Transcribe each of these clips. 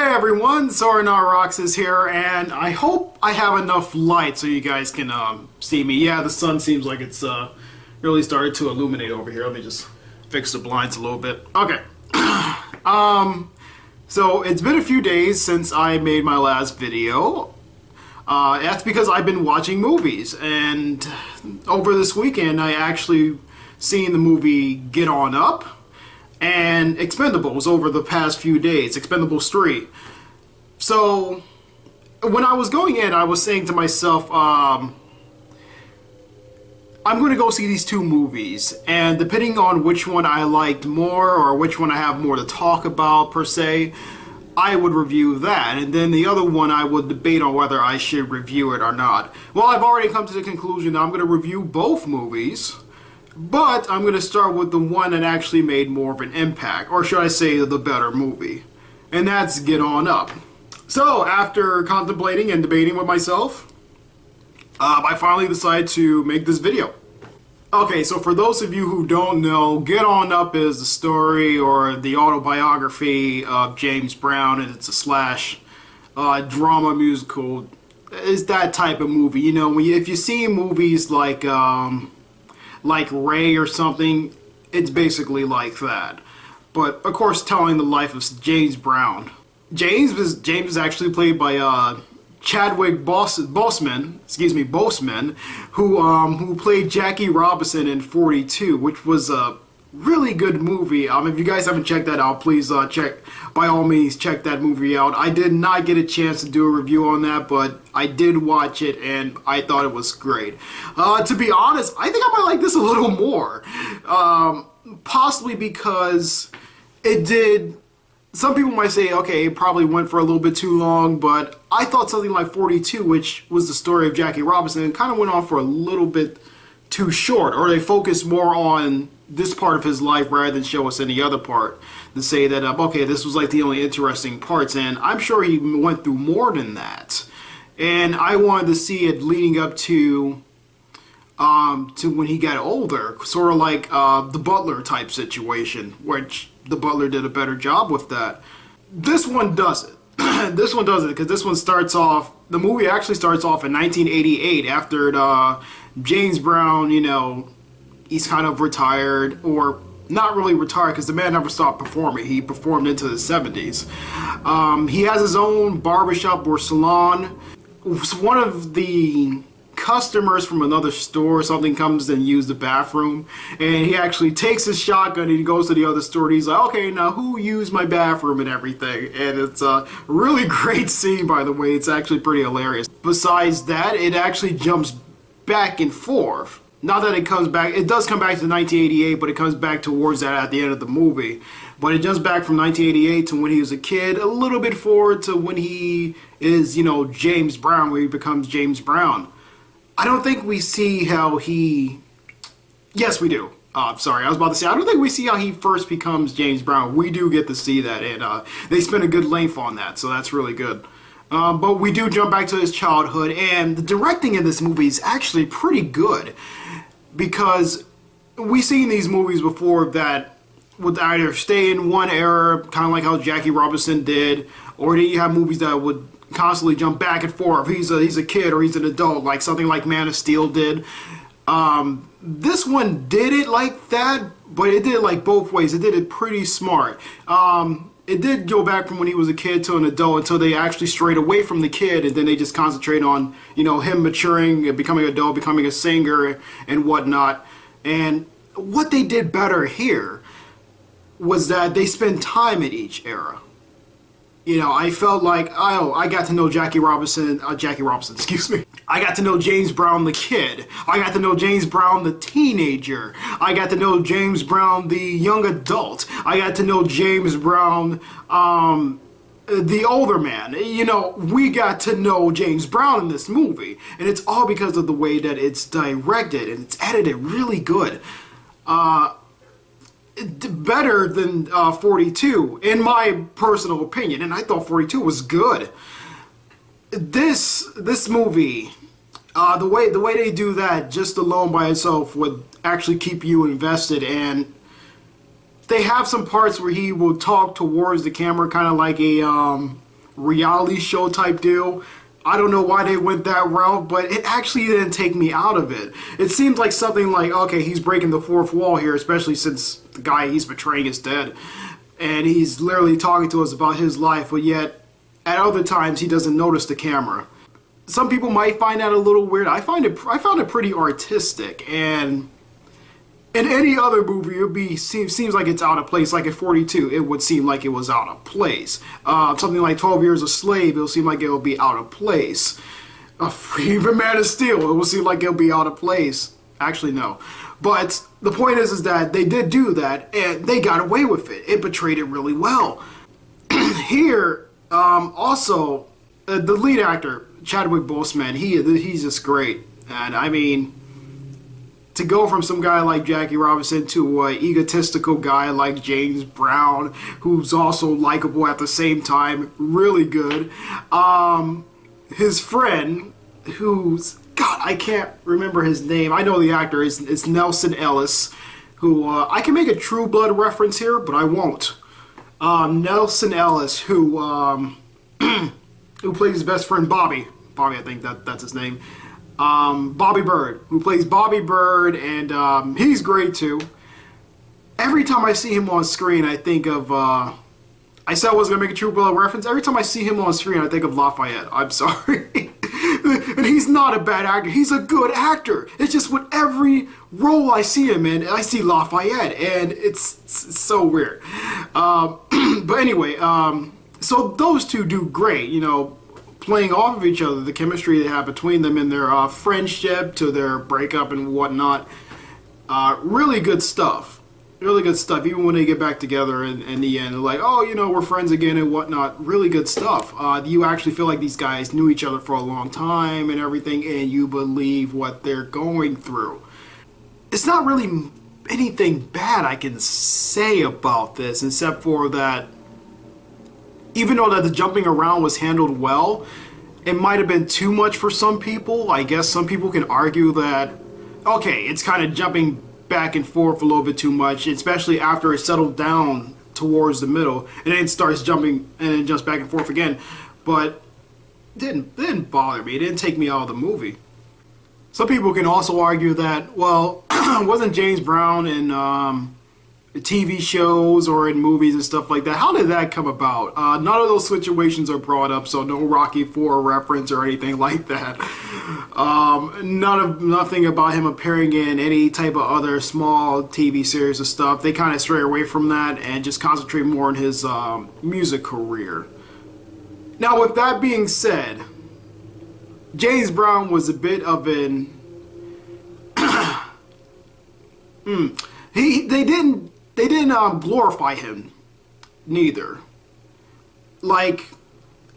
Hey everyone, SoranotRoxas here, and I hope I have enough light so you guys can see me. Yeah, the sun seems like it's really started to illuminate over here. Let me just fix the blinds a little bit. Okay. So it's been a few days since I made my last video. That's because I've been watching movies, and over this weekend I actually seen the movie Get On Up and Expendables over the past few days, Expendables 3. So when I was going in, I was saying to myself, I'm going to go see these two movies, and depending on which one I liked more or which one I have more to talk about per se, I would review that, and then the other one I would debate on whether I should review it or not. Well, I've already come to the conclusion that I'm going to review both movies, but I'm going to start with the one that actually made more of an impact, or should I say the better movie, and that's Get On Up. So, after contemplating and debating with myself, I finally decided to make this video. Okay, so for those of you who don't know, Get On Up is the story or the autobiography of James Brown, and it's a slash drama musical. It's that type of movie. You know, if you see movies like Ray or something, it's basically like that. But of course, telling the life of James Brown. James is actually played by Chadwick Boseman, who played Jackie Robinson in 42, which was a really good movie. If you guys haven't checked that out, please by all means check that movie out. I did not get a chance to do a review on that, but I did watch it and I thought it was great. To be honest, I think I might like this a little more, possibly because it did. Some people might say, okay, it probably went for a little bit too long, but I thought something like 42, which was the story of Jackie Robinson, kind of went on for a little bit too short, or they focused more on this part of his life rather than show us any other part, to say that, okay, this was like the only interesting parts, and I'm sure he went through more than that. And I wanted to see it leading up to when he got older, sort of like the Butler type situation, which the Butler did a better job with that. This one doesn't. This one doesn't, because this one starts off, the movie actually starts off in 1988 after James Brown, you know, he's kind of retired, or not really retired because the man never stopped performing. He performed into the 70s. He has his own barbershop or salon. One of the customers from another store or something comes and use the bathroom, and he actually takes his shotgun and he goes to the other store and he's like, okay, now who used my bathroom and everything. And it's a really great scene, by the way. It's actually pretty hilarious. Besides that, it actually jumps back and forth. Not that it comes back, it does come back to 1988, but it comes back towards that at the end of the movie. But it jumps back from 1988 to when he was a kid, a little bit forward to when he is, you know, James Brown, where he becomes James Brown. I don't think we see how he... Yes, we do. Sorry, I was about to say, I don't think we see how he first becomes James Brown. We do get to see that, and they spend a good length on that, so that's really good. But we do jump back to his childhood, and the directing in this movie is actually pretty good, because we've seen these movies before that would either stay in one era, kind of like how Jackie Robinson did, or then you have movies that would constantly jump back and forth. He's a kid or he's an adult, like something like Man of Steel did. This one did it like that, but it did it like both ways. It did it pretty smart. It did go back from when he was a kid to an adult until they actually strayed away from the kid, and then they just concentrate on, you know, him maturing, becoming an adult, becoming a singer and whatnot. And what they did better here was that they spend time in each era. You know, I felt like, oh, I got to know Jackie Robinson, excuse me. I got to know James Brown the kid. I got to know James Brown the teenager. I got to know James Brown the young adult. I got to know James Brown, the older man. You know, we got to know James Brown in this movie. And it's all because of the way that it's directed and it's edited really good. Better than 42 in my personal opinion, and I thought 42 was good. This movie, the way they do that just alone by itself would actually keep you invested, and they have some parts where he will talk towards the camera, kind of like a reality show type deal. I don't know why they went that route, but it actually didn't take me out of it. It seemed like something like, okay, he's breaking the fourth wall here, especially since the guy he's portraying is dead. And he's literally talking to us about his life, but yet at other times he doesn't notice the camera. Some people might find that a little weird. I found it pretty artistic, and in any other movie, it would seems like it's out of place. Like at 42, it would seem like it was out of place. Something like 12 Years a Slave, it'll seem like it'll be out of place. Even Man of Steel, it will seem like it'll be out of place. Actually, no. But the point is that they did do that, and they got away with it. It portrayed it really well. Here, also, the lead actor, Chadwick Boseman, he's just great. And I mean, to go from some guy like Jackie Robinson to an egotistical guy like James Brown, who's also likable at the same time, really good. His friend, who's, God, I can't remember his name. I know the actor is Nelson Ellis, who, I can make a True Blood reference here, but I won't. Nelson Ellis, who plays his best friend Bobby. Bobby, I think that's his name. Bobby Bird, who plays Bobby Bird, and he's great too. Every time I see him on screen, I think of, I said I was going to make a True Blood reference. Every time I see him on screen, I think of Lafayette. I'm sorry. And he's not a bad actor. He's a good actor. It's just with every role I see him in, I see Lafayette, and it's so weird. But anyway, so those two do great, you know, playing off of each other, the chemistry they have between them in their friendship to their breakup and whatnot. Really good stuff. Really good stuff. Even when they get back together in the end, they're like, oh, you know, we're friends again and whatnot. Really good stuff. You actually feel like these guys knew each other for a long time and everything, and you believe what they're going through. It's not really anything bad I can say about this, except for that even though that the jumping around was handled well, it might have been too much for some people. I guess some people can argue that, okay, it's kind of jumping back and forth a little bit too much, especially after it settled down towards the middle, and then it starts jumping and then jumps back and forth again. But it didn't bother me. It didn't take me out of the movie. Some people can also argue that, well, wasn't James Brown in TV shows or in movies and stuff like that? How did that come about? None of those situations are brought up, so no Rocky IV reference or anything like that. Nothing about him appearing in any type of other small TV series or stuff. They kind of stray away from that and just concentrate more on his music career. Now, with that being said, James Brown was a bit of an they didn't glorify him neither. Like,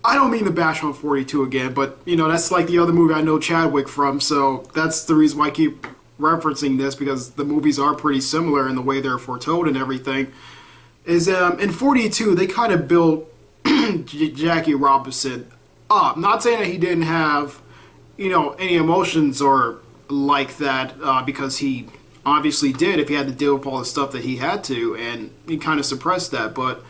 I don't mean to bash on 42 again, but you know, that's like the other movie I know Chadwick from, so that's the reason why I keep referencing this, because the movies are pretty similar in the way they're foretold and everything. Is in 42 they kind of built Jackie Robinson up. Not saying that he didn't have, you know, any emotions or like that, because he obviously did if he had to deal with all the stuff that he had to, and he kind of suppressed that. But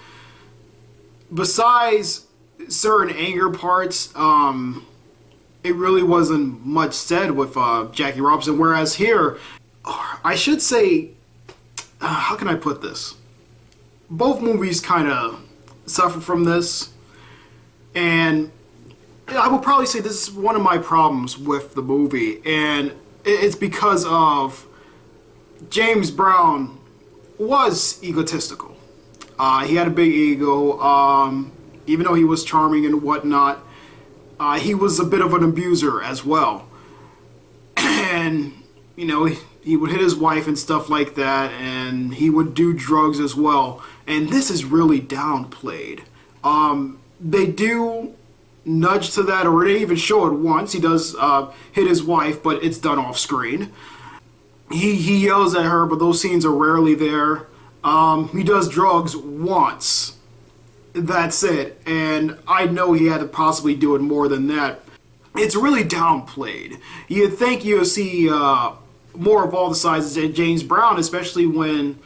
besides certain anger parts, it really wasn't much said with Jackie Robinson. Whereas here, I should say, how can I put this? Both movies kind of suffer from this, and I will probably say this is one of my problems with the movie, and it's because of James Brown was egotistical. He had a big ego. Even though he was charming and whatnot, he was a bit of an abuser as well. And, you know, he would hit his wife and stuff like that, and he would do drugs as well. And this is really downplayed. They do nudge to that, or they even show it once. He does hit his wife, but it's done off screen. He yells at her, but those scenes are rarely there. He does drugs once. That's it. And I know he had to possibly do it more than that. It's really downplayed. You'd think you'll see more of all the sides of James Brown, especially when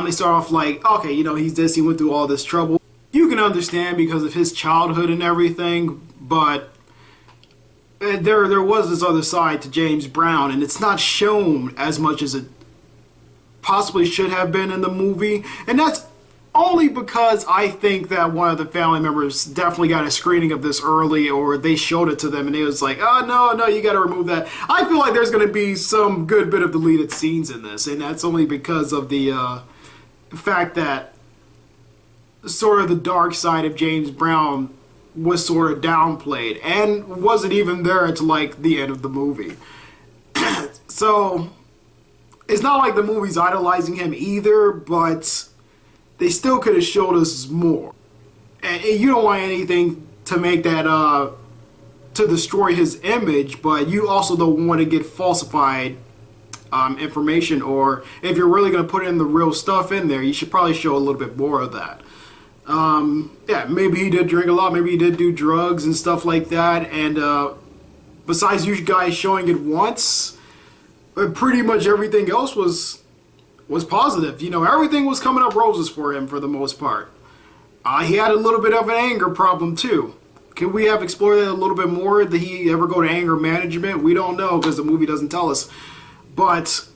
they start off like, okay, you know, he's this, he went through all this trouble. you can understand because of his childhood and everything, but there was this other side to James Brown, and it's not shown as much as it possibly should have been in the movie, and that's only because I think that one of the family members definitely got a screening of this early, or they showed it to them and it was like, oh no, you gotta remove that. I feel like there's gonna be some good bit of deleted scenes in this, and that's only because of the fact that sort of the dark side of James Brown was sort of downplayed and wasn't even there until like the end of the movie. So it's not like the movie's idolizing him either, but they still could have showed us more. And you don't want anything to make that to destroy his image, but you also don't want to get falsified information, or if you're really going to put in the real stuff in there, you should probably show a little bit more of that. Yeah, maybe he did drink a lot, maybe he did do drugs and stuff like that, and besides you guys showing it once, pretty much everything else was positive. You know, everything was coming up roses for him for the most part. He had a little bit of an anger problem too. Could we have explored that a little bit more? Did he ever go to anger management? We don't know because the movie doesn't tell us. But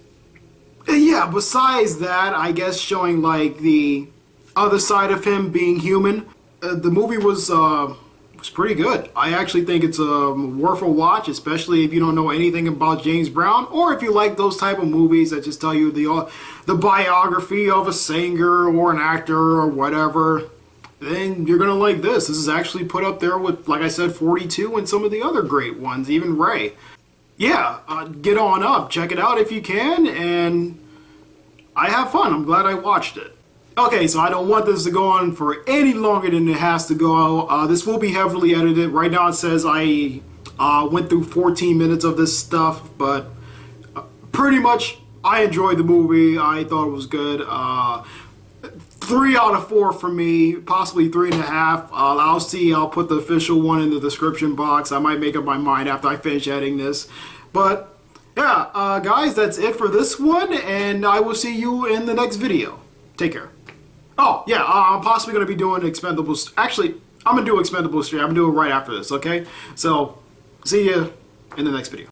yeah, besides that, I guess showing like the other side of him being human, the movie was pretty good. I actually think it's worth a watch, especially if you don't know anything about James Brown, or if you like those type of movies that just tell you the biography of a singer or an actor or whatever. Then you're gonna like this. This is actually put up there with, like I said, 42 and some of the other great ones, even Ray. Yeah, get on up, check it out if you can, and I have fun. I'm glad I watched it. Okay, so I don't want this to go on for any longer than it has to go. This will be heavily edited. Right now it says I went through 14 minutes of this stuff, but pretty much I enjoyed the movie. I thought it was good. 3 out of 4 for me, possibly 3.5. I'll see. I'll put the official one in the description box. I might make up my mind after I finish editing this. But yeah, guys, that's it for this one, and I will see you in the next video. Take care. Oh, yeah, I'm possibly going to be doing Expendables. Actually, I'm going to do Expendables 3. I'm going to do it right after this, okay? So, see you in the next video.